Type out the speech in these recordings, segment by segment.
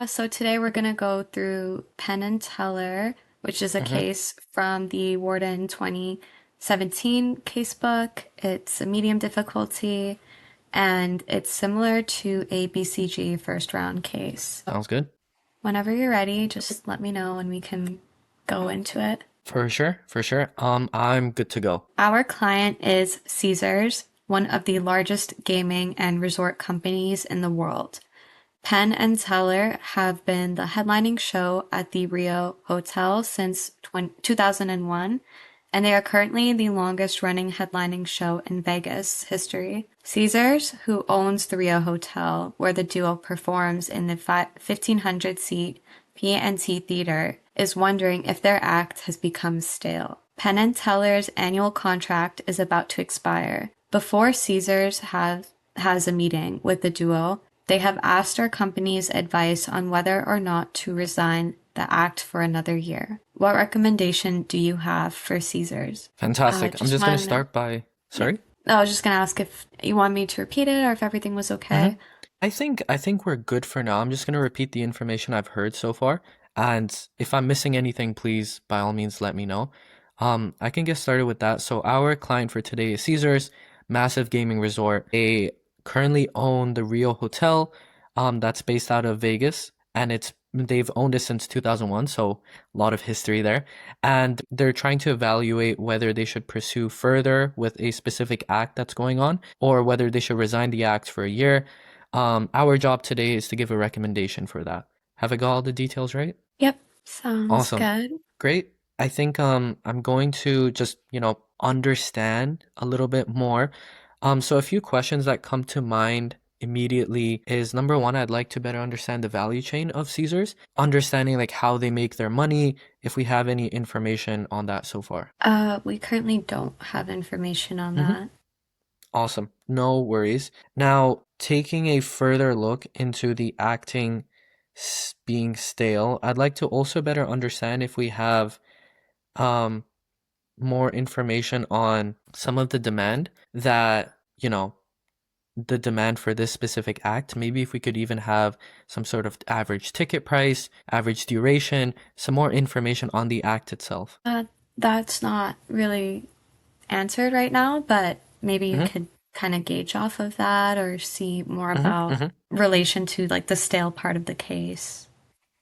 So today we're going to go through Penn and Teller, which is a Hmm. case from the Wharton 2017 casebook. It's a medium difficulty and it's similar to a BCG first round case. Sounds good. Whenever you're ready, just let me know and we can go into it. For sure, for sure. I'm good to go. Our client is Caesars, one of the largest gaming and resort companies in the world. Penn and Teller have been the headlining show at the Rio Hotel since 2001, and they are currently the longest running headlining show in Vegas history. Caesars, who owns the Rio Hotel, where the duo performs in the 1,500-seat P&T Theater, is wondering if their act has become stale. Penn and Teller's annual contract is about to expire. Before Caesars has a meeting with the duo, they have asked our company's advice on whether or not to resign the act for another year. What recommendation do you have for Caesars? Fantastic. I'm Just just gonna want to know. start by, Yeah. sorry? I was just going to ask if you want me to repeat it or if everything was Hmm. okay. I think we're good for now. I'm just gonna repeat the information I've heard so far, and if I'm missing anything, please by all means let me know. I can get started with that. So our client for today is Caesars, massive gaming resort. They currently own the Rio Hotel, that's based out of Vegas, and they've owned it since 2001, so a lot of history there. And they're trying to evaluate whether they should pursue further with a specific act that's going on, or whether they should resign the act for a year. Our job today is to give a recommendation for that. Have I got all the details right? Yep, sounds Awesome. good. Great. I think I'm going to just, understand a little bit more. So a few questions that come to mind immediately is number one, I'd like to better understand the value chain of Caesars, understanding like how they make their money, if we have any information on that so far. We currently don't have information on Hmm. that. Awesome. No worries. Now, taking a further look into the acting being stale, I'd like to also better understand if we have um more information on some of the demand that, the demand for this specific act. Maybe if we could even have some sort of average ticket price, average duration, some more information on the act itself. That's not really answered right now, but maybe you Hmm. could kind of gauge off of that or see more Hmm. about Hmm. relation to like the stale part of the case.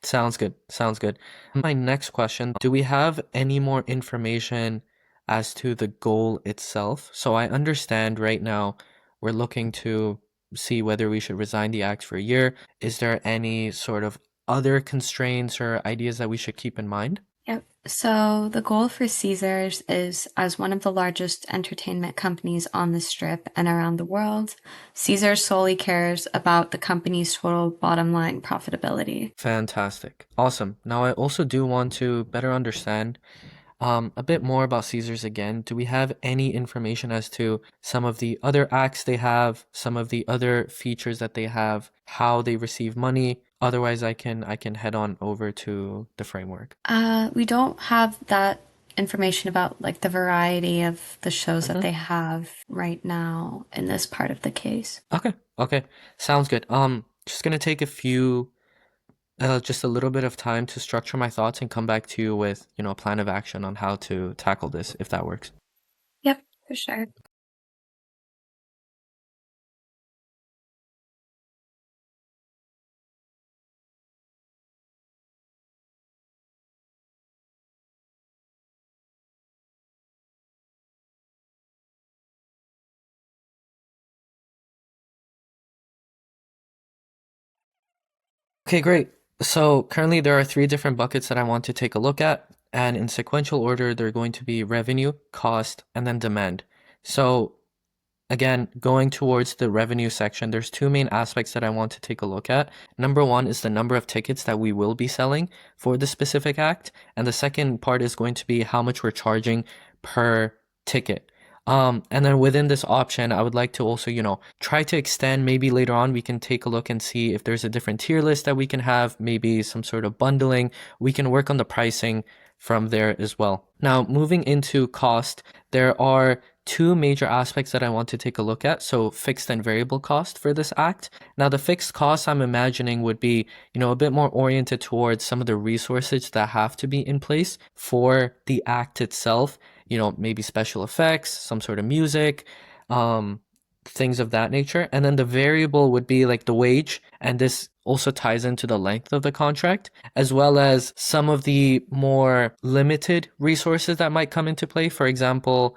Sounds good. Sounds good. My next question, do we have any more information as to the goal itself? So I understand right now we're looking to see whether we should resign the act for a year. Is there any sort of other constraints or ideas that we should keep in mind? Yep. So the goal for Caesars is as one of the largest entertainment companies on the strip and around the world, Caesars solely cares about the company's total bottom line profitability. Fantastic. Awesome. Now I also do want to better understand a bit more about Caesars again. Do we have any information as to some of the other acts they have, some of the other features that they have, how they receive money? Otherwise, I can head on over to the framework. We don't have that information about like the variety of the shows that Hmm. they have right now in this part of the case. Okay, okay, sounds good. Just gonna take just a little bit of time to structure my thoughts and come back to you with, a plan of action on how to tackle this, if that works. Yep, for sure. Okay, great. So currently there are three different buckets that I want to take a look at, and in sequential order, they're going to be revenue, cost, and then demand. So again, going towards the revenue section, there's two main aspects that I want to take a look at. Number one is the number of tickets that we will be selling for the specific act, and the second part is going to be how much we're charging per ticket. And then within this option, I would like to also, try to extend. Maybe later on, we can take a look and see if there's a different tier list that we can have, maybe some sort of bundling. We can work on the pricing from there as well. Now, moving into cost, there are two major aspects that I want to take a look at. So fixed and variable cost for this act. Now, the fixed costs I'm imagining would be, a bit more oriented towards some of the resources that have to be in place for the act itself. Maybe special effects, some sort of music, things of that nature. And then the variable would be like the wage, and this also ties into the length of the contract, as well as some of the more limited resources that might come into play. For example,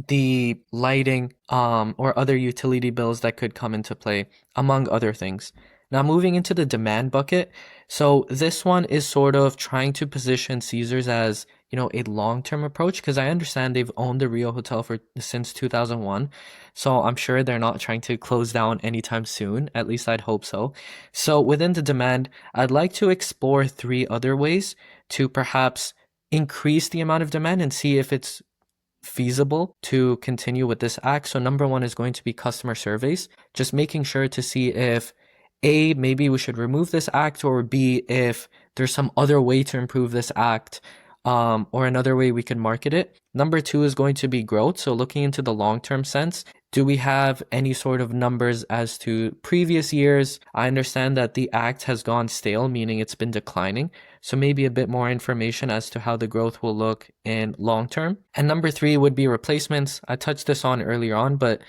the lighting or other utility bills that could come into play, among other things. Now, moving into the demand bucket. So this one is sort of trying to position Caesars as, a long-term approach, because I understand they've owned the Rio Hotel since 2001. So I'm sure they're not trying to close down anytime soon. At least I'd hope so. So within the demand, I'd like to explore three other ways to perhaps increase the amount of demand and see if it's feasible to continue with this act. So number one is going to be customer surveys, just making sure to see if A, maybe we should remove this act, or B, if there's some other way to improve this act, or another way we can market it. Number two is going to be growth. So looking into the long-term sense, do we have any sort of numbers as to previous years? I understand that the act has gone stale, meaning it's been declining. So maybe a bit more information as to how the growth will look in long term. And number three would be replacements. I touched this on earlier on, but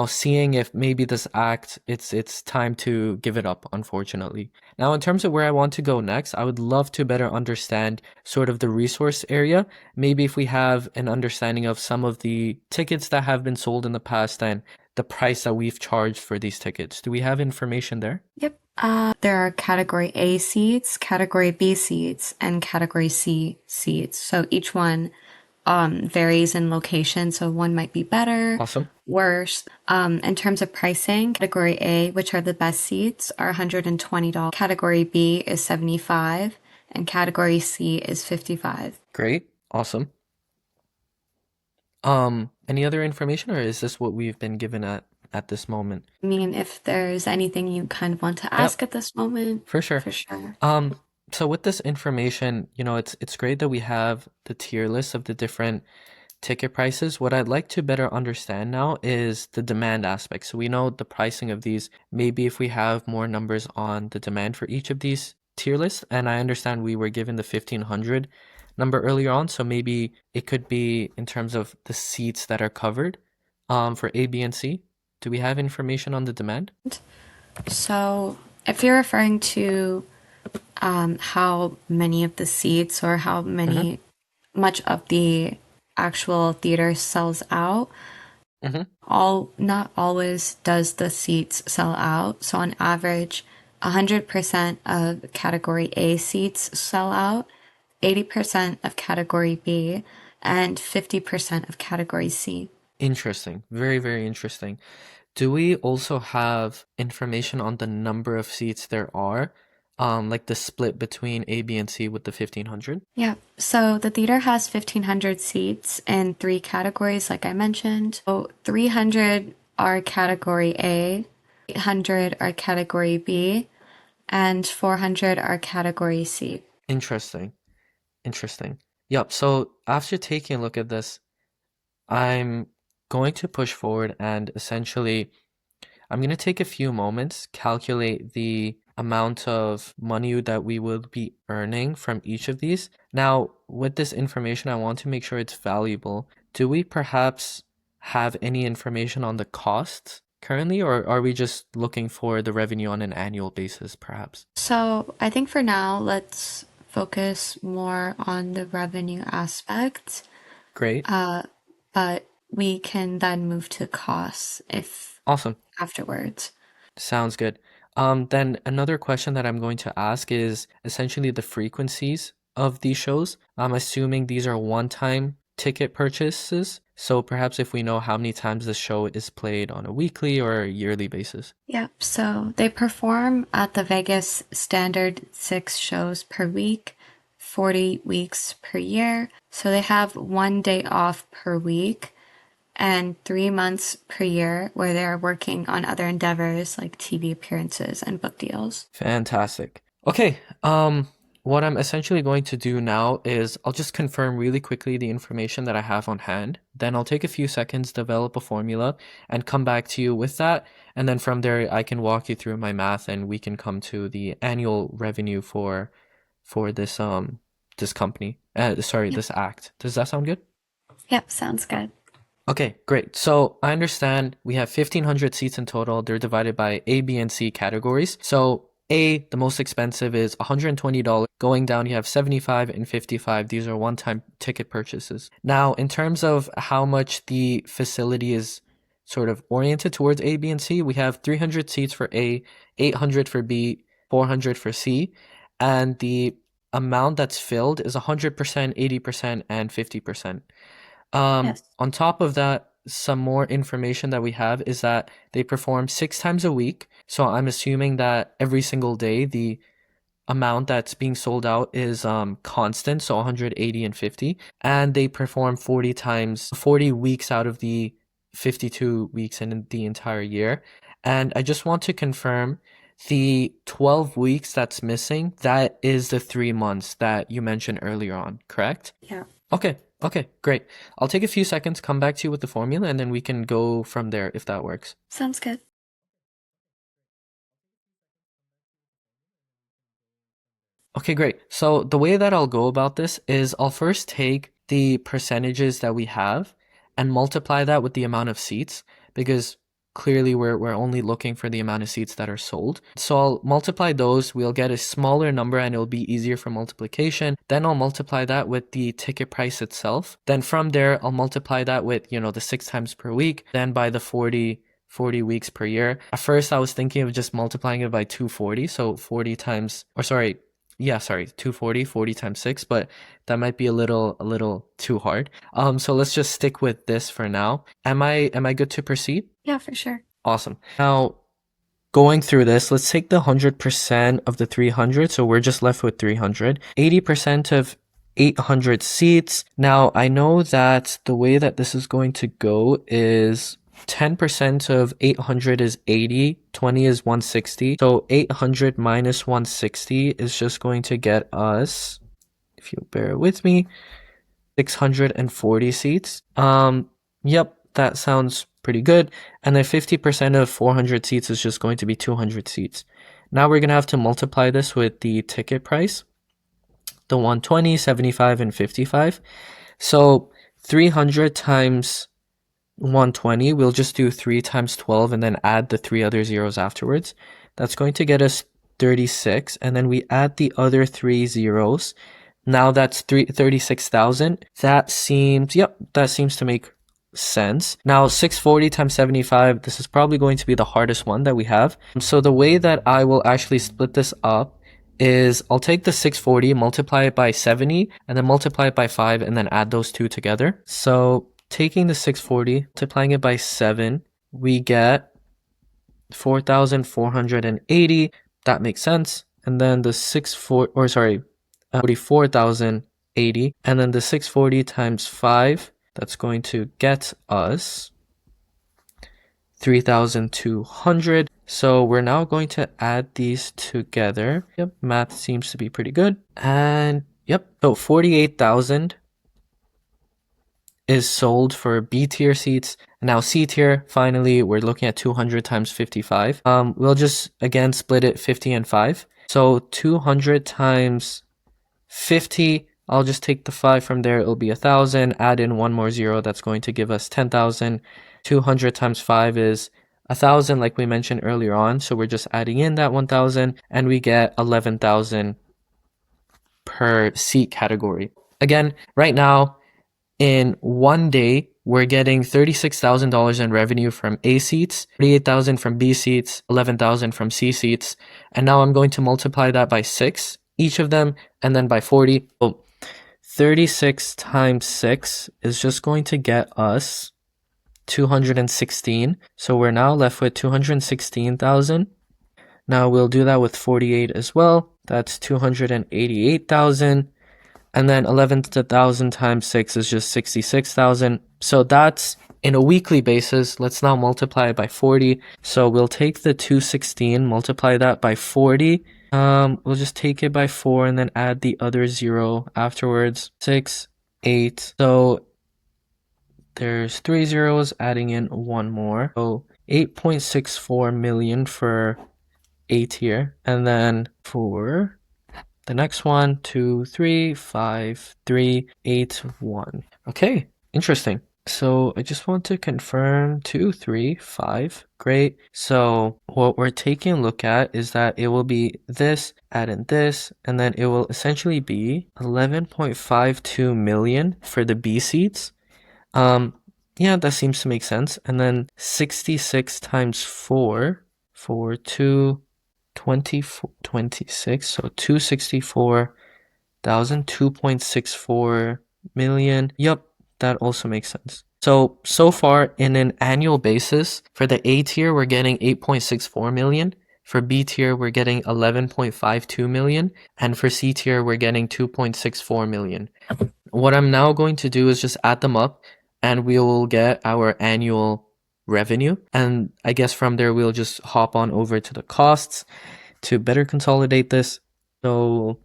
seeing if maybe this act, it's time to give it up, unfortunately. Now, in terms of where I want to go next, I would love to better understand sort of the resource area. Maybe if we have an understanding of some of the tickets that have been sold in the past and the price that we've charged for these tickets. Do we have information there? Yep. There are category A seats, category B seats, and category C seats. So each one varies in location. So one might be better, Awesome. worse. In terms of pricing, category A, which are the best seats, are $120. Category B is $75, and category C is $55. Great. Awesome. Any other information, or is this what we've been given at this moment? I mean, if there's anything you kind of want to ask Yep, at this moment, for sure. for sure. So with this information, it's great that we have the tier list of the different ticket prices. What I'd like to better understand now is the demand aspect. So we know the pricing of these. Maybe if we have more numbers on the demand for each of these tier lists, and I understand we were given the 1500 number earlier on, so maybe it could be in terms of the seats that are covered for A, B, and C. Do we have information on the demand? So if you're referring to how many of the seats or how Mm-hmm. much of the actual theater sells out, Mm-hmm. not always does the seats sell out. So on average, 100% of category A seats sell out, 80% of category B, and 50% of category C. Interesting. Very, very interesting. Do we also have information on the number of seats there are? Like the split between A, B, and C with the 1500? Yeah, so the theater has 1,500 seats in three categories, like I mentioned. So 300 are category A, 800 are category B, and 400 are category C. Interesting. Interesting. Yep. So after taking a look at this, I'm going to push forward and essentially I'm going to take a few moments, calculate the amount of money that we will be earning from each of these. Now, with this information, I want to make sure it's valuable. Do we perhaps have any information on the costs currently, or are we just looking for the revenue on an annual basis, perhaps? So I think for now, let's focus more on the revenue aspect, Great. but we can then move to costs if Awesome. afterwards. Sounds good. Then another question that I'm going to ask is essentially the frequencies of these shows. I'm assuming these are one-time ticket purchases. So perhaps if we know how many times the show is played on a weekly or a yearly basis. Yep, so they perform at the Vegas standard 6 shows per week, 40 weeks per year. So they have 1 day off per week and 3 months per year where they're working on other endeavors like TV appearances and book deals. Fantastic. Okay. what I'm essentially going to do now is I'll just confirm really quickly the information that I have on hand. Then I'll take a few seconds, develop a formula, and come back to you with that. And then from there, I can walk you through my math, and we can come to the annual revenue for this this company. Yep. This act. Does that sound good? Yep, sounds good. Okay, great. So I understand we have 1,500 seats in total. They're divided by A, B, and C categories. So A, the most expensive, is $120. Going down, you have 75 and 55. These are one-time ticket purchases. Now, in terms of how much the facility is sort of oriented towards A, B, and C, we have 300 seats for A, 800 for B, 400 for C, and the amount that's filled is 100%, 80%, and 50%. Yes. On top of that, some more information that we have is that they perform 6 times a week. So I'm assuming that every single day the amount that's being sold out is constant, so 180 and 50. And they perform 40 weeks out of the 52 weeks in the entire year. And I just want to confirm the 12 weeks that's missing, that is the 3 months that you mentioned earlier on, correct? Yeah. Okay, great. I'll take a few seconds, come back to you with the formula, and then we can go from there if that works. Sounds good. Okay, great. So the way that I'll go about this is I'll first take the percentages that we have and multiply that with the amount of seats, because clearly we're only looking for the amount of seats that are sold. So I'll multiply those, we'll get a smaller number and it'll be easier for multiplication. Then I'll multiply that with the ticket price itself. Then from there, I'll multiply that with, the 6 times per week, then by the 40 weeks per year. At first I was thinking of just multiplying it by 240, so 40 times, or sorry, 240, 40 times 6, but that might be a little too hard. So let's just stick with this for now. Am I good to proceed? Yeah, for sure. Awesome. Now, going through this, let's take the 100% of the 300, so we're just left with 300. 80% of 800 seats. Now, I know that the way that this is going to go is 10% of 800 is 80, 20 is 160. So 800 minus 160 is just going to get us, if you bear with me, 640 seats. Yep, that sounds pretty good. And then 50% of 400 seats is just going to be 200 seats. Now we're going to have to multiply this with the ticket price, the 120, 75, and 55. So 300 times 120, we'll just do 3 times 12 and then add the 3 other zeros afterwards. That's going to get us 36, and then we add the other 3 zeros. Now that's 36,000. That seems to make sense. Now 640 times 75, this is probably going to be the hardest one that we have. So the way that I will actually split this up is I'll take the 640, multiply it by 70, and then multiply it by 5, and then add those two together. So taking the 640, multiplying it by 7, we get 4,480. That makes sense. And then the 44,080. And then the 640 times 5, that's going to get us 3,200. So we're now going to add these together. Yep, math seems to be pretty good. And yep, so 48,000 is sold for B tier seats. Now C tier, finally, we're looking at 200 times 55. We'll just, again, split it 50 and 5. So 200 times 50, I'll just take the 5 from there, it'll be 1,000, add in one more zero, that's going to give us 10,000. 200 times 5 is 1,000, like we mentioned earlier on, so we're just adding in that 1,000, and we get 11,000 per seat category. Again, right now, in one day, we're getting $36,000 in revenue from A seats, 38,000 from B seats, 11,000 from C seats, and now I'm going to multiply that by 6, each of them, and then by 40. So 36 times 6 is just going to get us 216. So we're now left with 216,000. Now we'll do that with 48 as well. That's 288,000. And then 11,000 times 6 is just 66,000. So that's in a weekly basis, let's now multiply it by 40. So we'll take the 216, multiply that by 40. We'll just take it by 4 and then add the other 0 afterwards. 6, 8. So there's 3 zeros, adding in one more. So 8.64 million for A tier. And then for the next one, 2, 3, 5, 3, 8, 1. Okay, interesting. So I just want to confirm 2, 3, 5. Great. So what we're taking a look at is that it will be this, add in this, and then it will essentially be 11.52 million for the B seats. Yeah, that seems to make sense. And then 66 times 4 for 24, 26. So 264,000, 2.64 million. Yep, that also makes sense. So far in an annual basis, for the A tier, we're getting 8.64 million. For B tier, we're getting 11.52 million. And for C tier, we're getting 2.64 million. What I'm now going to do is just add them up and we will get our annual revenue. And I guess from there, we'll just hop on over to the costs to better consolidate this. So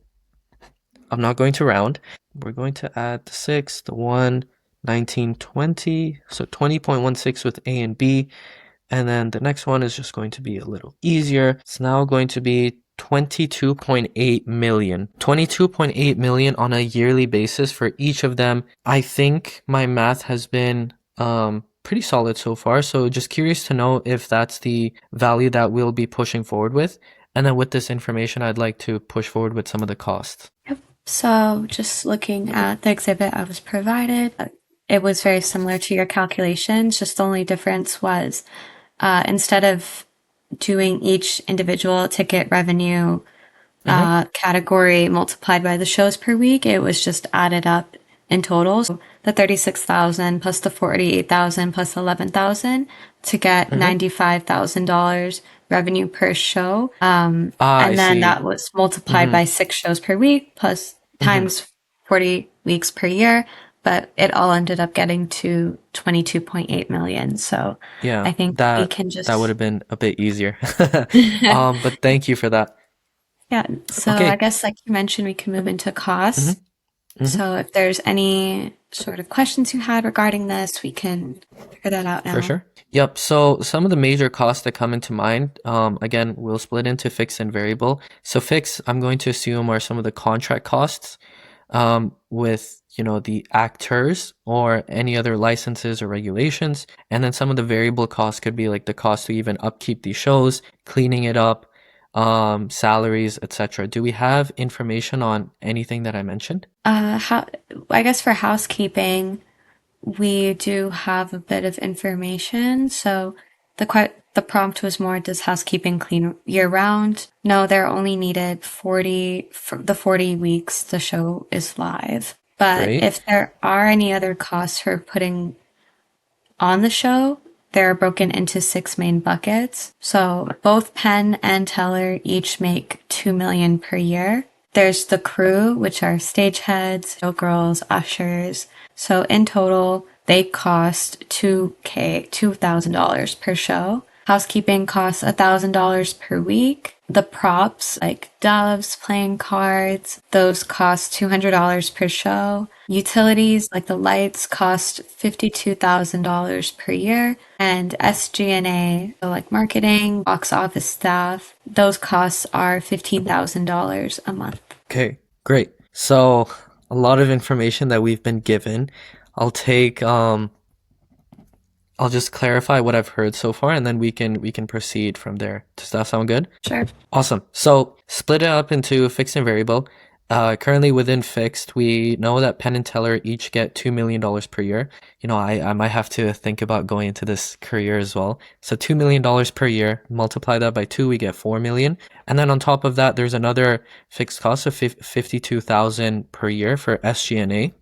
I'm not going to round. We're going to add the 6, the 1, 19, 20. So 20.16 with A and B. And then the next one is just going to be a little easier. It's now going to be 22.8 million. 22.8 million on a yearly basis for each of them. I think my math has been pretty solid so far. So just curious to know if that's the value that we'll be pushing forward with. And then with this information, I'd like to push forward with some of the costs. Yep. So just looking at the exhibit I was provided, it was very similar to your calculations. Just the only difference was instead of doing each individual ticket revenue category multiplied by the shows per week, it was just added up in total. So the 36,000 plus the 48,000 plus 11,000 to get $95,000 revenue per show. And then that was multiplied by 6 shows per week plus times 40 weeks per year. But it all ended up getting to 22.8 million. So Yeah, I think we can just... that would have been a bit easier. But thank you for that. Yeah. So Okay. I guess like you mentioned, we can move into costs. So if there's any sort of questions you had regarding this, we can figure that out now. For sure. Yep. So some of the major costs that come into mind, again, we'll split into fixed and variable. So fixed, I'm going to assume are some of the contract costs with, the actors or any other licenses or regulations. And then some of the variable costs could be like the cost to even upkeep these shows, cleaning it up, salaries, etc. Do we have information on anything that I mentioned? I guess for housekeeping, we do have a bit of information. So the prompt was more, does housekeeping clean year round? No, they're only needed 40 for the 40 weeks the show is live. But Great. if there are any other costs for putting on the show, they're broken into 6 main buckets. So both Penn and Teller each make $2 million per year. There's the crew, which are stageheads, showgirls, ushers. So in total, they cost $2,000 per show. Housekeeping costs $1,000 per week. The props, like doves, playing cards, those cost $200 per show. Utilities, like the lights, cost $52,000 per year. And SG&A, so like marketing, box office staff, those costs are $15,000 a month. Okay, great. So a lot of information that we've been given. I'll just clarify what I've heard so far, and then we can proceed from there. Does that sound good? Sure. Awesome. So split it up into fixed and variable. Currently within fixed, we know that Penn and Teller each get $2 million per year. I might have to think about going into this career as well. So $2 million per year, multiply that by 2, we get 4 million. And then on top of that, there's another fixed cost of 52,000 per year for SG&A.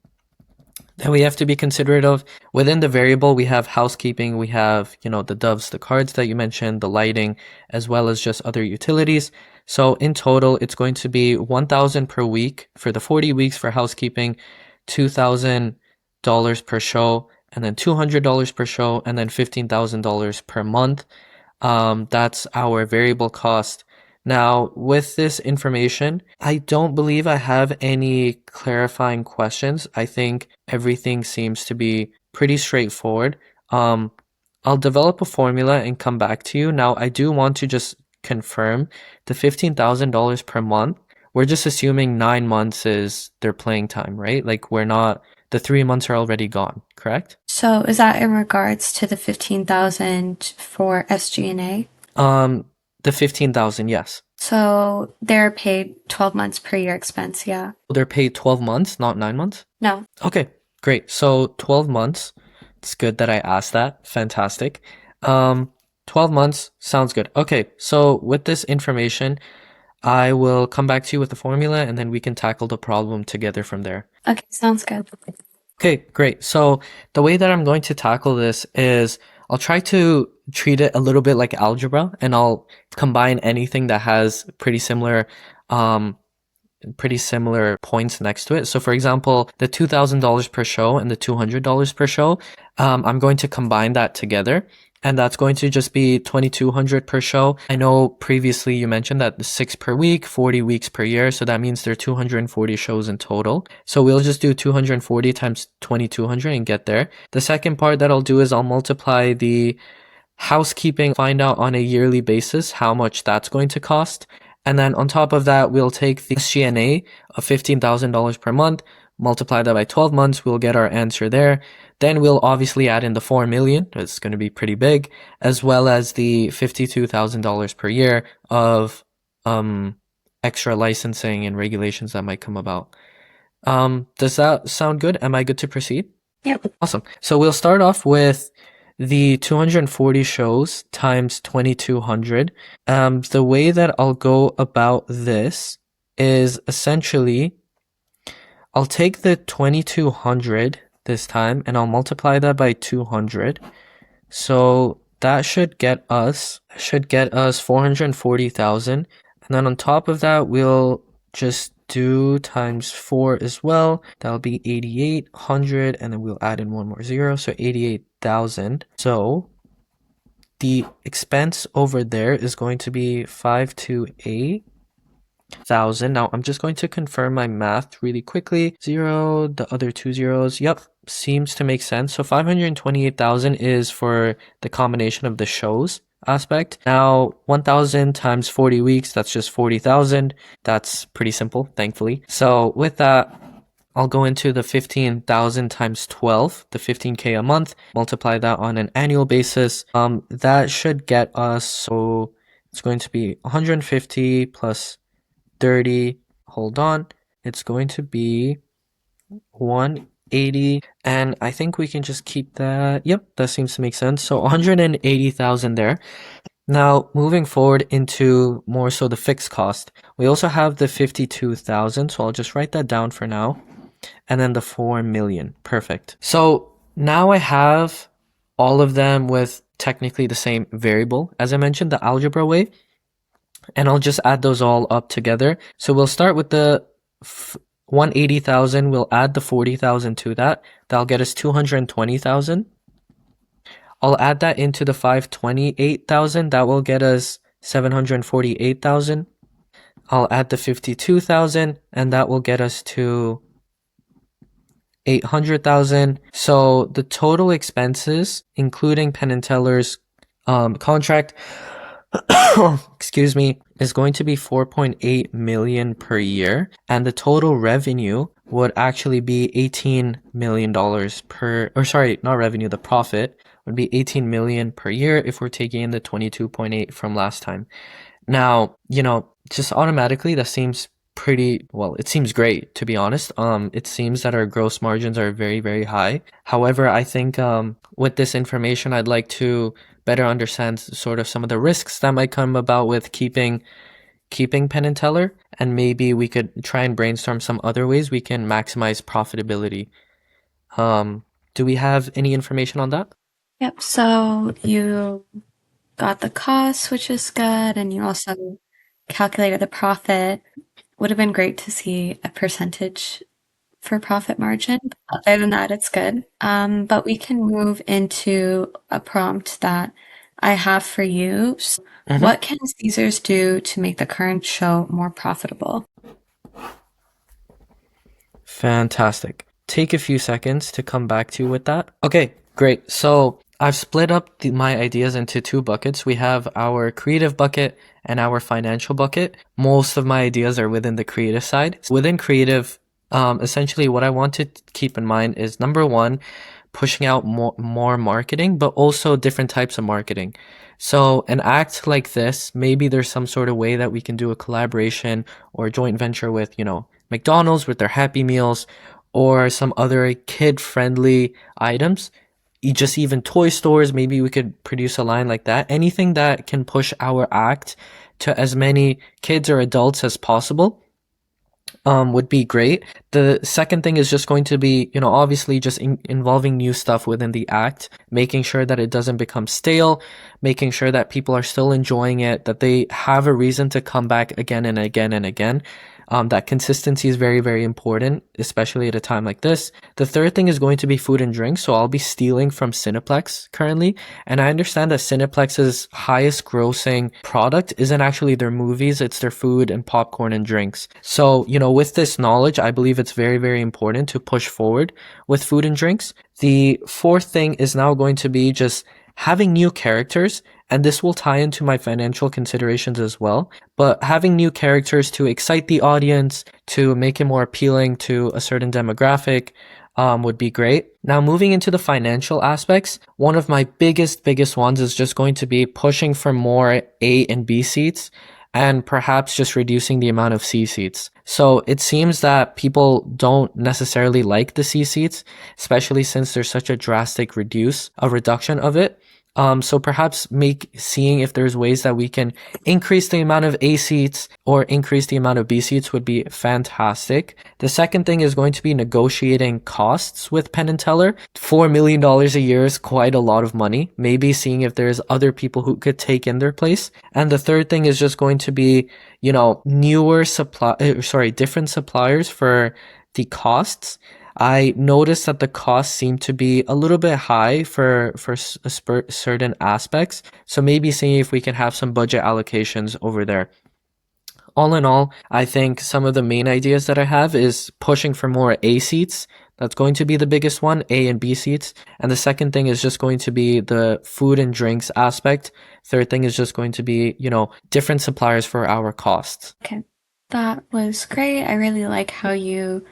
Then we have to be considerate of within the variable, we have housekeeping, we have, the doves, the cards that you mentioned, the lighting, as well as just other utilities. So in total, it's going to be $1,000 per week for the 40 weeks for housekeeping, $2,000 per show, and then $200 per show, and then $15,000 per month. That's our variable cost. Now, with this information, I don't believe I have any clarifying questions. I think everything seems to be pretty straightforward. Um, I'll develop a formula and come back to you. Now, I do want to just confirm the $15,000 per month. We're just assuming 9 months is their playing time, right? Like the 3 months are already gone, correct? So is that in regards to the 15,000 for SG&A? Um, the 15,000, yes. So they're paid 12 months per year expense, yeah. They're paid 12 months, not 9 months? No. Okay, great. So 12 months. It's good that I asked that. Fantastic. Um, 12 months sounds good. Okay, so with this information, I will come back to you with the formula and then we can tackle the problem together from there. Okay, sounds good. Okay, great. So the way that I'm going to tackle this is I'll try to treat it a little bit like algebra and I'll combine anything that has um, pretty similar points next to it. So for example, the $2,000 per show and the $200 per show, I'm going to combine that together. And that's going to just be 2,200 per show. I know previously you mentioned that 6 per week, 40 weeks per year. So that means there are 240 shows in total. So we'll just do 240 times 2,200 and get there. The second part that I'll do is I'll multiply the housekeeping, find out on a yearly basis how much that's going to cost. And then on top of that, we'll take the SG&A of $15,000 per month, multiply that by 12 months, we'll get our answer there. Then we'll obviously add in the 4 million, it's going to be pretty big, as well as the $52,000 per year of extra licensing and regulations that might come about. Does that sound good? Am I good to proceed? Yep. Awesome. So we'll start off with the 240 shows times 2,200. The way that I'll go about this is essentially I'll take the 2,200 this time and I'll multiply that by 200. So that should get us 440,000. And then on top of that, we'll just do times 4 as well. That'll be 8,800, and then we'll add in one more zero, so 88,000. So the expense over there is going to be 528,000. Now I'm just going to confirm my math really quickly. Zero, the other two zeros. Yep, seems to make sense. So 528,000 is for the combination of the shows aspect. Now 1,000 times 40 weeks, that's just 40,000. That's pretty simple, thankfully. So with that, I'll go into the 15,000 times 12, the 15K a month, multiply that on an annual basis. That should get us, so it's going to be 150 plus 30, hold on, it's going to be 180, and I think we can just keep that. Yep, that seems to make sense. So 180,000 there. Now, moving forward into more so the fixed cost, we also have the 52,000, so I'll just write that down for now. And then the 4 million. Perfect. So now I have all of them with technically the same variable, as I mentioned, the algebra way. And I'll just add those all up together. So we'll start with the 180,000. We'll add the 40,000 to that. That'll get us 220,000. I'll add that into the 528,000. That will get us 748,000. I'll add the 52,000, and that will get us to 800,000. So the total expenses, including Penn Teller's contract, excuse me, is going to be 4.8 million per year, and the total revenue would actually be $18 million the profit would be 18 million per year if we're taking in the 22.8 from last time. Now, just automatically that seems it seems great, to be honest. It seems that our gross margins are very, very high. However, I think with this information, I'd like to better understand sort of some of the risks that might come about with keeping Penn and Teller, and maybe we could try and brainstorm some other ways we can maximize profitability. Do we have any information on that? Yep, so you got the cost, which is good, and you also calculated the profit. Would have been great to see a percentage for profit margin. Other than that, it's good. But we can move into a prompt that I have for you. So Hmm. what can Caesars do to make the current show more profitable? Fantastic. Take a few seconds to come back to you with that. Okay, great. So I've split up my ideas into two buckets. We have our creative bucket and our financial bucket. Most of my ideas are within the creative side. Within creative, essentially what I want to keep in mind is number one, pushing out more marketing, but also different types of marketing. So an act like this, maybe there's some sort of way that we can do a collaboration or a joint venture with, McDonald's with their Happy Meals or some other kid-friendly items. Just even toy stores, maybe we could produce a line like that. Anything that can push our act to as many kids or adults as possible would be great. The second thing is just going to be, obviously just involving new stuff within the act, making sure that it doesn't become stale, making sure that people are still enjoying it, that they have a reason to come back again and again and again. That consistency is very, very important, especially at a time like this. The third thing is going to be food and drink. So I'll be stealing from Cineplex currently. And I understand that Cineplex's highest grossing product isn't actually their movies, it's their food and popcorn and drinks. So, with this knowledge, I believe it's very, very important to push forward with food and drinks. The fourth thing is now going to be just having new characters, and this will tie into my financial considerations as well, but having new characters to excite the audience, to make it more appealing to a certain demographic, would be great. Now, moving into the financial aspects, one of my biggest ones is just going to be pushing for more A and B seats and perhaps just reducing the amount of C seats. So it seems that people don't necessarily like the C seats, especially since there's such a drastic reduction of it. So perhaps seeing if there's ways that we can increase the amount of A seats or increase the amount of B seats would be fantastic. The second thing is going to be negotiating costs with Penn and Teller. $4 million a year is quite a lot of money. Maybe seeing if there's other people who could take in their place. And the third thing is just going to be, different suppliers for the costs. I noticed that the costs seem to be a little bit high for certain aspects. So maybe seeing if we can have some budget allocations over there. All in all, I think some of the main ideas that I have is pushing for more A seats. That's going to be the biggest one, A and B seats. And the second thing is just going to be the food and drinks aspect. Third thing is just going to be, different suppliers for our costs. Okay, that was great. I really like how you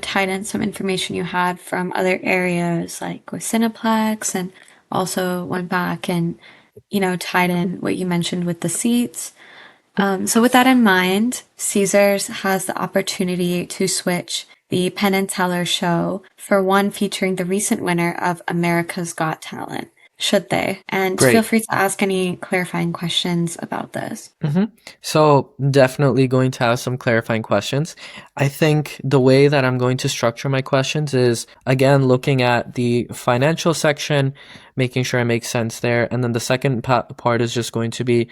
tied in some information you had from other areas, like with Cineplex, and also went back and, tied in what you mentioned with the seats. So with that in mind, Caesars has the opportunity to switch the Penn and Teller show for one featuring the recent winner of America's Got Talent, should they? And feel Great. free to ask any clarifying questions about this. hmm So definitely going to have some clarifying questions. I think the way that I'm going to structure my questions is again looking at the financial section, making sure it makes sense there, and then the second part is just going to be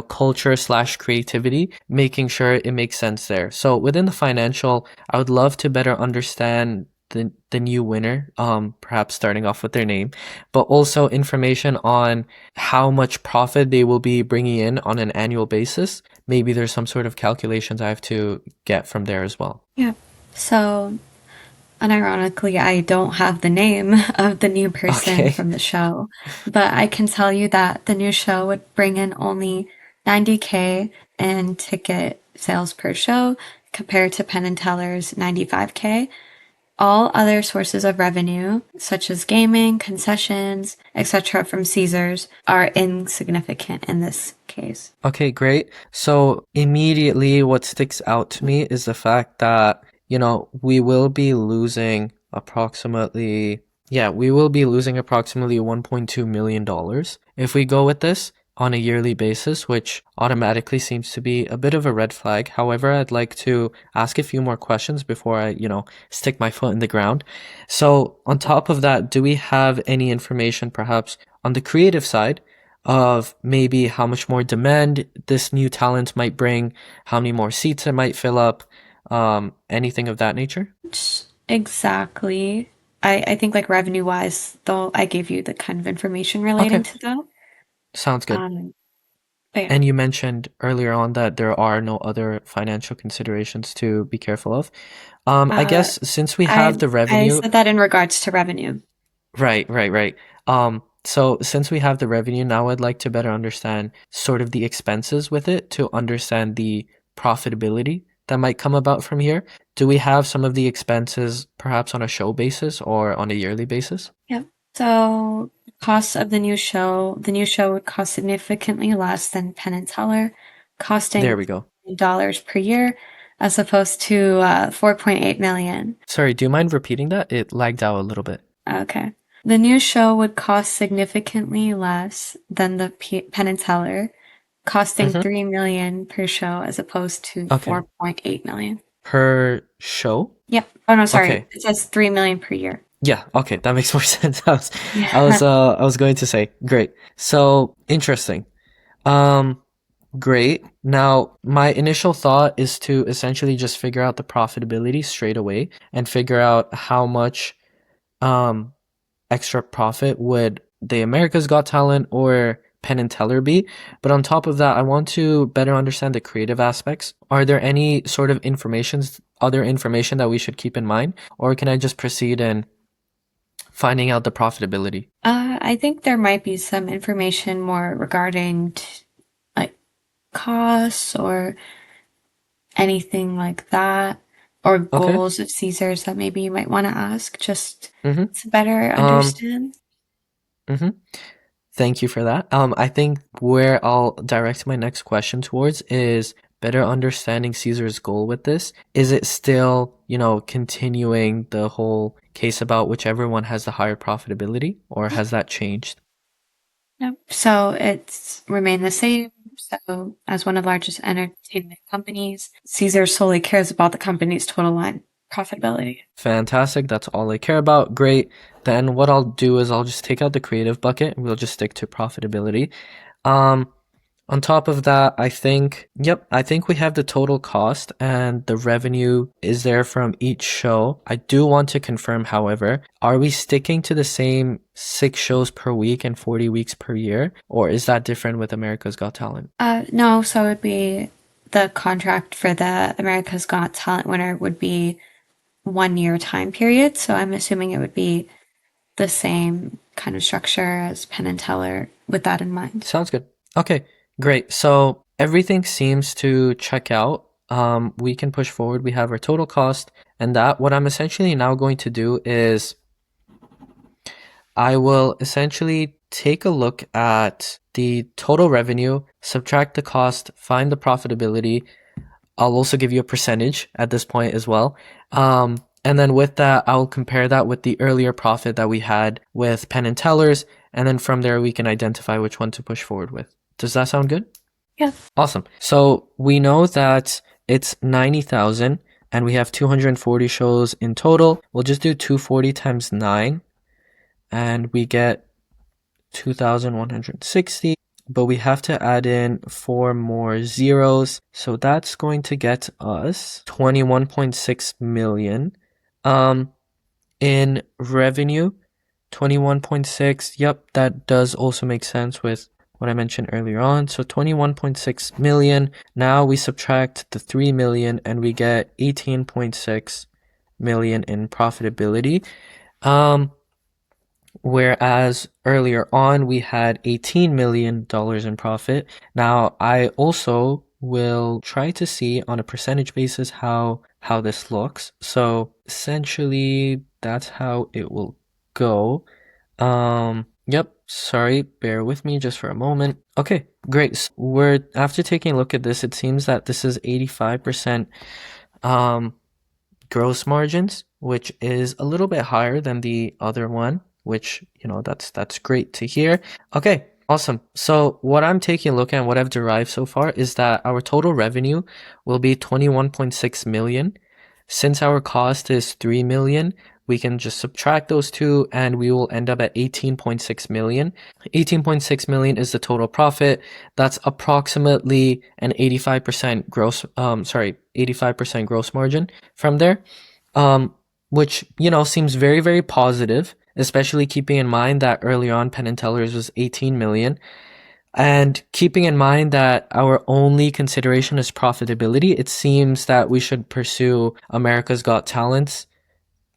culture/creativity, making sure it makes sense there. So within the financial, I would love to better understand the new winner, perhaps starting off with their name, but also information on how much profit they will be bringing in on an annual basis. Maybe there's some sort of calculations I have to get from there as well. Yeah. So, unironically, I don't have the name of the new person Okay. from the show, but I can tell you that the new show would bring in only 90K in ticket sales per show compared to Penn and Teller's 95K. All other sources of revenue, such as gaming, concessions, etc., from Caesars, are insignificant in this case. Okay, great. So immediately what sticks out to me is the fact that, we will be losing approximately $1.2 million if we go with this on a yearly basis, which automatically seems to be a bit of a red flag. However, I'd like to ask a few more questions before I, stick my foot in the ground. So on top of that, do we have any information perhaps on the creative side of maybe how much more demand this new talent might bring, how many more seats it might fill up, anything of that nature? exactly. I think like revenue wise, though I gave you the kind of information Okay, relating to that. sounds good. Um, but yeah. And you mentioned earlier on that there are no other financial considerations to be careful of. I Uh, guess since we have I the I revenue, said that in regards to revenue. right. So since we have the revenue, now I'd like to better understand sort of the expenses with it to understand the profitability that might come about from here. Do we have some of the expenses perhaps on a show basis or on a yearly basis? Yep. So costs of the new show would cost significantly less than Penn and Teller, There costing we go. dollars per year, as opposed to 4.8 million. Sorry, do you mind repeating that? It lagged out a little bit. Okay. The new show would cost significantly less than the Penn and Teller, costing Mm-hmm. 3 million per show as opposed to Okay. 4.8 million. Per show? Yep. Oh no, sorry. Okay. It says 3 million per year. Yeah, okay, that makes more sense. Yeah. I was going to say, great. So, interesting. Um, Great. Now, my initial thought is to essentially just figure out the profitability straight away and figure out how much um extra profit would the America's Got Talent or Penn and Teller be. But on top of that, I want to better understand the creative aspects. Are there any sort of other information that we should keep in mind, or can I just proceed in finding out the profitability? I think there might be some information more regarding like costs or anything like that, or Okay. goals of Caesars that maybe you might want to ask just Mm-hmm. to better Um, understand. mm-hmm. Thank you for that. I think where I'll direct my next question towards is better understanding Caesar's goal with this. Is it still, continuing the whole case about whichever one has the higher profitability, or has that changed? Yep. So it's remained the same. So as one of the largest entertainment companies, Caesars solely cares about the company's total line profitability. Fantastic. That's all I care about. Great. Then what I'll do is I'll just take out the creative bucket and we'll just stick to profitability. Um, On top of that, I think we have the total cost and the revenue is there from each show. I do want to confirm, however, are we sticking to the same 6 shows per week and 40 weeks per year, or is that different with America's Got Talent? No, so it would be the contract for the America's Got Talent winner would be 1 year time period. So I'm assuming it would be the same kind of structure as Penn and Teller with that in mind. Sounds good. Okay, great. So everything seems to check out. We can push forward. We have our total cost and that. What I'm essentially now going to do is I will essentially take a look at the total revenue, subtract the cost, find the profitability. I'll also give you a percentage at this point as well. And then with that, I'll compare that with the earlier profit that we had with Penn and Tellers. And then from there, we can identify which one to push forward with. Does that sound good? Yeah. Awesome. So we know that it's 90,000 and we have 240 shows in total. We'll just do 240 times 9 and we get 2,160, but we have to add in 4 more zeros. So that's going to get us 21.6 million. In revenue, 21.6. Yep, that does also make sense with what I mentioned earlier on. So 21.6 million. Now we subtract the 3 million and we get 18.6 million in profitability. Whereas earlier on we had $18 million in profit. Now I also will try to see on a percentage basis how this looks. So essentially that's how it will go. Yep, sorry, bear with me just for a moment. Okay, great. So we're after taking a look at this, it seems that this is 85% um gross margins, which is a little bit higher than the other one, which, that's great to hear. Okay, awesome. So what I'm taking a look at and what I've derived so far is that our total revenue will be 21.6 million. Since our cost is 3 million, we can just subtract those two and we will end up at 18.6 million. 18.6 million is the total profit. That's approximately an 85% gross 85% gross margin from there. which, seems very, very positive, especially keeping in mind that early on Penn and Teller's was 18 million. And keeping in mind that our only consideration is profitability, it seems that we should pursue America's Got Talent's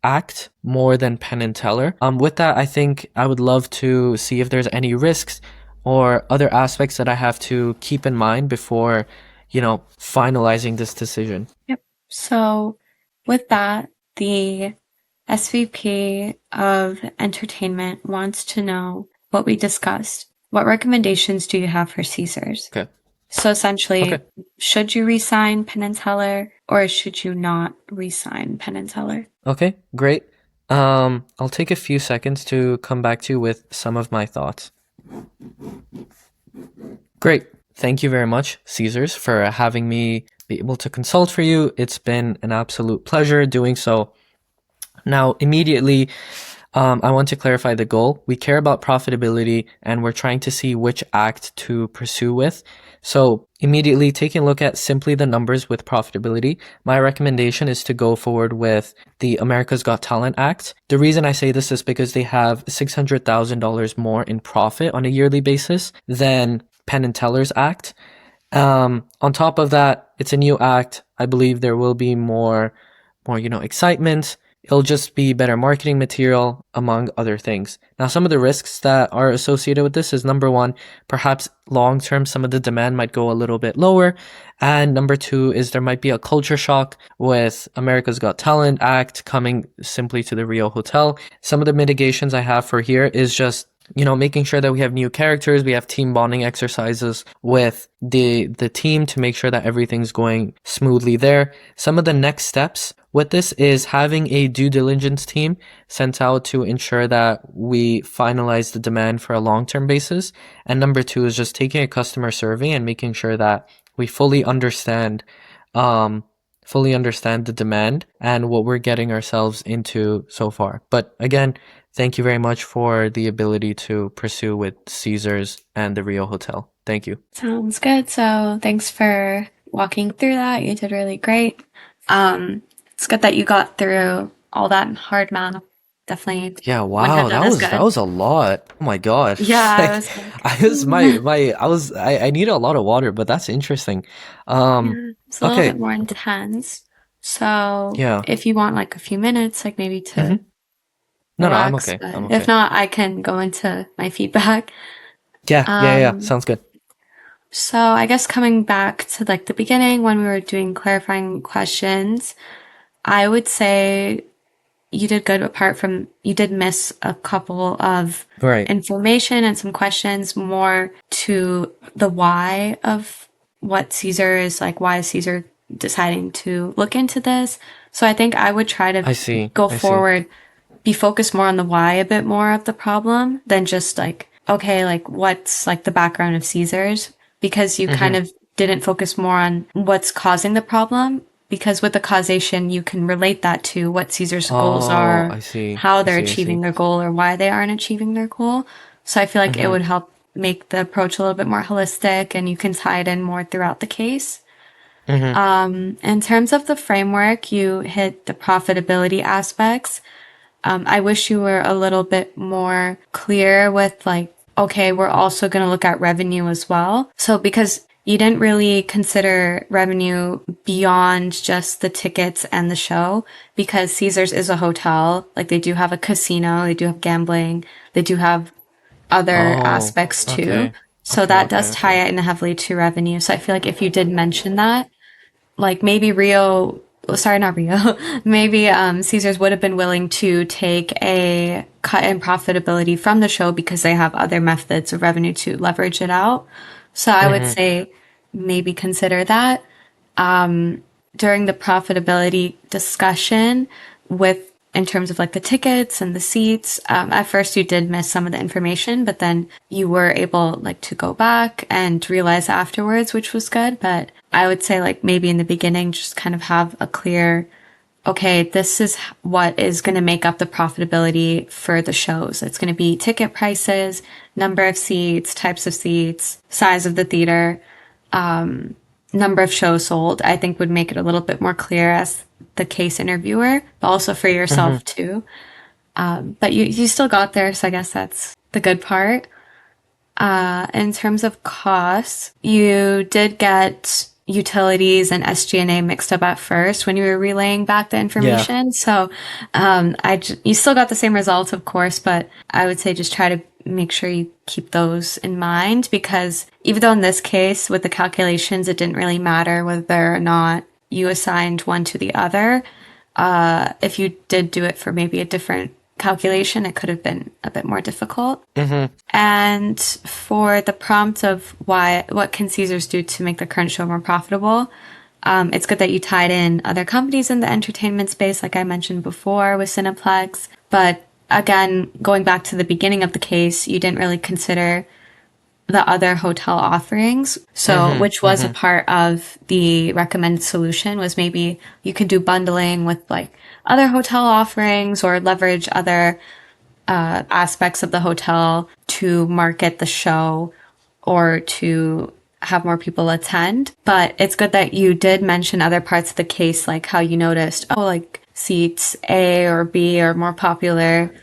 act more than Penn and Teller. With that, I think I would love to see if there's any risks or other aspects that I have to keep in mind before, finalizing this decision. Yep. So with that, the SVP of Entertainment wants to know what we discussed. What recommendations do you have for Caesars? Okay. So essentially, Okay. should you resign Penn and Teller or should you not resign Penn and Teller? Okay, great. I'll take a few seconds to come back to you with some of my thoughts. Great. Thank you very much, Caesars, for having me be able to consult for you. It's been an absolute pleasure doing so. Now, immediately, I want to clarify the goal. We care about profitability and we're trying to see which act to pursue with. So immediately taking a look at simply the numbers with profitability, my recommendation is to go forward with the America's Got Talent Act. The reason I say this is because they have $600,000 more in profit on a yearly basis than Penn and Teller's act. On top of that, it's a new act. I believe there will be more, excitement. It'll just be better marketing material, among other things. Now, some of the risks that are associated with this is number one, perhaps long term, some of the demand might go a little bit lower. And number two is there might be a culture shock with America's Got Talent Act coming simply to the Rio Hotel. Some of the mitigations I have for here is just making sure that we have new characters, we have team bonding exercises with the team to make sure that everything's going smoothly there. Some of the next steps with this is having a due diligence team sent out to ensure that we finalize the demand for a long-term basis. And number two is just taking a customer survey and making sure that we fully understand the demand and what we're getting ourselves into so far. But again, thank you very much for the ability to pursue with Caesars and the Rio Hotel. Thank you. Sounds good. So thanks for walking through that. You did really great. It's good that you got through all that hard math. Definitely Yeah, wouldn't have wow, done that as was good. a lot. Oh my God. Yeah, I Like was like, I need a lot of water, but that's interesting. yeah, it's a little bit Okay. more intense. So Yeah. if you want like a few minutes, like maybe to hmm No, no, I'm relax, okay. I'm but if okay. not, I can go into my feedback. Yeah, yeah, yeah, yeah. Um, Sounds good. so I guess coming back to like the beginning when we were doing clarifying questions, I would say you did good apart from you did miss a couple of Right. information and some questions more to the why of what Caesar is like, why is Caesar deciding to look into this. So I think I would try to I see. go I see. forward, be focused more on the why a bit more of the problem than just like, okay, like what's like the background of Caesar's, because you kind hmm of didn't focus more on what's causing the problem. Because with the causation, you can relate that to what Caesar's goals Oh, are, I see. how I they're see. I see. achieving their goal, or why they aren't achieving their goal. So I feel like it hmm would help make the approach a little bit more holistic and you can tie it in more throughout the case. hmm In terms of the framework, you hit the profitability aspects. I wish you were a little bit more clear with like, okay, we're also going to look at revenue as well. So because you didn't really consider revenue beyond just the tickets and the show, because Caesars is a hotel. Like they do have a casino, they do have gambling, they do have other Oh, aspects too. okay. So Okay, that okay, does okay. tie it in heavily to revenue. So I feel like if you did mention that, like maybe Rio, sorry, not Rio, maybe Caesars would have been willing to take a cut in profitability from the show because they have other methods of revenue to leverage it out. So I would hmm say maybe consider that during the profitability discussion with in terms of like the tickets and the seats. At first you did miss some of the information, but then you were able like to go back and realize afterwards, which was good. But I would say like maybe in the beginning, just kind of have a clear, okay, this is what is going to make up the profitability for the shows. It's going to be ticket prices, number of seats, types of seats, size of the theater. number of shows sold, I think would make it a little bit more clear as the case interviewer, but also for Mm-hmm. yourself too. But you still got there, so I guess that's the good part. In terms of costs, you did get utilities and SG&A mixed up at first when you were relaying back the Yeah. information. So, you still got the same results, of course, but I would say just try to make sure you keep those in mind because even though in this case with the calculations, it didn't really matter whether or not you assigned one to the other. If you did do it for maybe a different calculation, it could have been a bit more difficult. Mm-hmm. And for the prompt of what can Caesars do to make the current show more profitable, it's good that you tied in other companies in the entertainment space, like I mentioned before with Cineplex. But again, going back to the beginning of the case, you didn't really consider the other hotel offerings. So, Mm-hmm. which was a Mm-hmm. part of the recommended solution was maybe you could do bundling with like other hotel offerings or leverage other aspects of the hotel to market the show or to have more people attend. But it's good that you did mention other parts of the case, like how you noticed, oh, like seats A or B are more popular.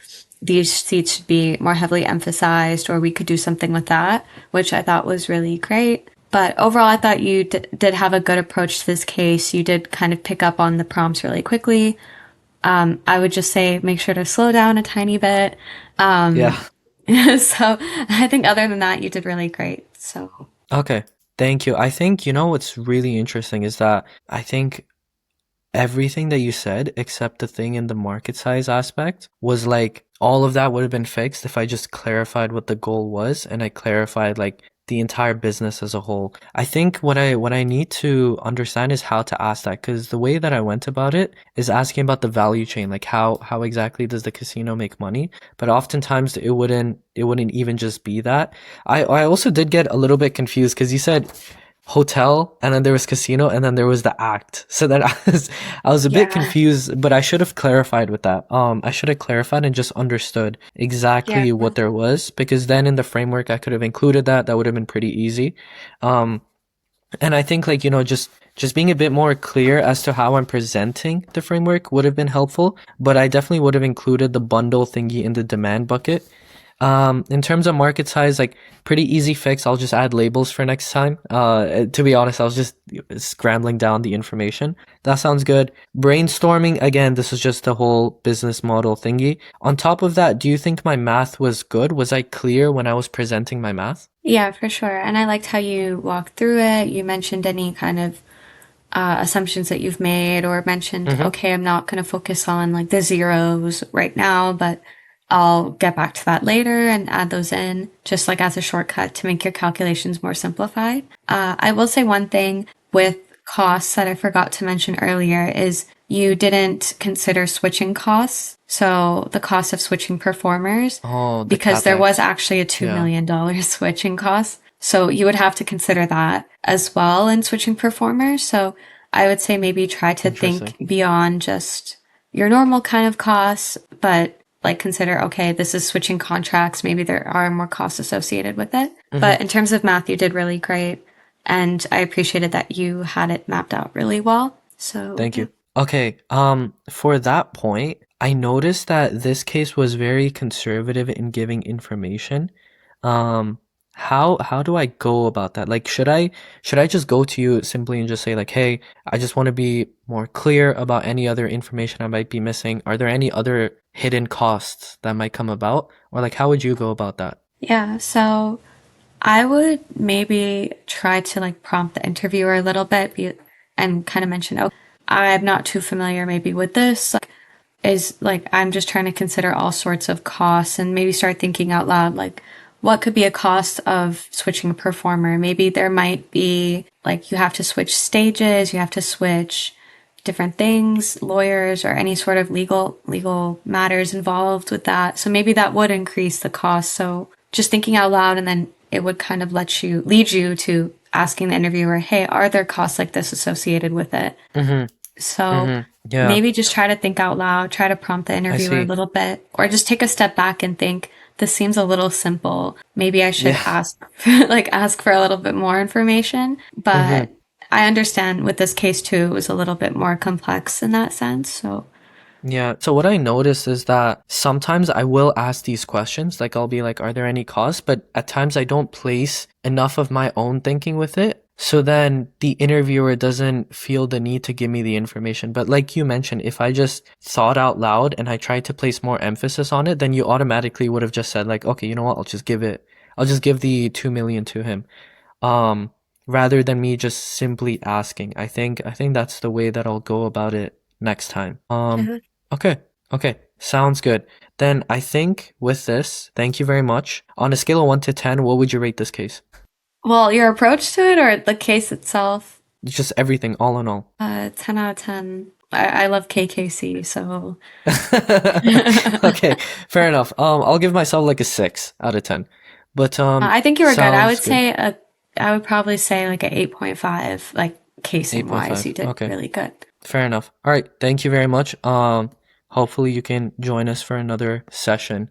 These seats should be more heavily emphasized, or we could do something with that, which I thought was really great. But overall, I thought you did have a good approach to this case. You did kind of pick up on the prompts really quickly. I would just say make sure to slow down a tiny bit. Yeah. So I think other than that, you did really great. So Okay. Thank you. I think, what's really interesting is that I think everything that you said, except the thing in the market size aspect, was like all of that would have been fixed if I just clarified what the goal was and I clarified like the entire business as a whole. I think what I need to understand is how to ask that because the way that I went about it is asking about the value chain, like how exactly does the casino make money? But oftentimes it wouldn't even just be that. I also did get a little bit confused because you said hotel and then there was casino and then there was the act, so that I was a bit yeah, confused, but I should have clarified with that. I should have clarified and just understood yeah, exactly what there was, because then in the framework I could have included that would have been pretty easy. um and I think, like, just being a bit more clear as to how I'm presenting the framework would have been helpful, but I definitely would have included the bundle thingy in the demand bucket. In terms of market size, like pretty easy fix. I'll just add labels for next time. To be honest, I was just scrambling down the information. That sounds good. Brainstorming, again, this is just the whole business model thingy. On top of that, do you think my math was good? Was I clear when I was presenting my math? yeah, for sure. And I liked how you walked through it. You mentioned any kind of assumptions that you've made, or mentioned, Mm-hmm. okay, I'm not going to focus on like the zeros right now, but I'll get back to that later and add those in just like as a shortcut to make your calculations more simplified. I will say one thing with costs that I forgot to mention earlier is you didn't consider switching costs. So the cost of switching performers, Oh, the because there was capex. actually a $2 Yeah, million switching cost. So you would have to consider that as well in switching performers. So I would say maybe try to interesting. think beyond just your normal kind of costs, but like consider, okay, this is switching contracts. Maybe there are more costs associated with it. Mm-hmm. But in terms of math, you did really great. And I appreciated that you had it mapped out really well. So Thank yeah. you. Okay, for that point, I noticed that this case was very conservative in giving information. Um, how do I go about that? Like, should I just go to you simply and just say like, "Hey, I just want to be more clear about any other information I might be missing. Are there any other hidden costs that might come about?" Or like, how would you go about that? Yeah. So I would maybe try to like prompt the interviewer a little bit and kind of mention, oh, I'm not too familiar maybe with this. Like, is like, I'm just trying to consider all sorts of costs and maybe start thinking out loud, like, what could be a cost of switching a performer? Maybe there might be like, you have to switch stages, you have to switch different things, lawyers or any sort of legal matters involved with that. So maybe that would increase the cost. So just thinking out loud, and then it would kind of lead you to asking the interviewer, "Hey, are there costs like this associated with it?" Mm-hmm. So Mm-hmm. Yeah, maybe just try to think out loud, try to prompt the I interviewer a see. little bit, or just take a step back and think, this seems a little simple. Maybe I should Yeah. ask, like ask for a little bit more information. Mm-hmm. But I understand with this case too, it was a little bit more complex in that sense. So, Yeah. So what I noticed is that sometimes I will ask these questions, like I'll be like, are there any costs? But at times I don't place enough of my own thinking with it. So then the interviewer doesn't feel the need to give me the information. But like you mentioned, if I just thought out loud and I tried to place more emphasis on it, then you automatically would have just said like, okay, you know what? I'll just give the 2 million to him. Um, rather than me just simply asking. I think that's the way that I'll go about it next time. yeah. Okay. Okay. Sounds good. Then I think with this, thank you very much. On a scale of 1 to 10, what would you rate this case? Well, your approach to it or the case itself, Just everything, all in all. 10 out of 10. I love KKC, so Okay, fair enough. I'll give myself like a 6 out of 10. But I think you were good. sounds good. I would probably say like a 8.5, like casing wise, you 8.5. did Okay. really good. Fair enough. All right, thank you very much. Hopefully you can join us for another session.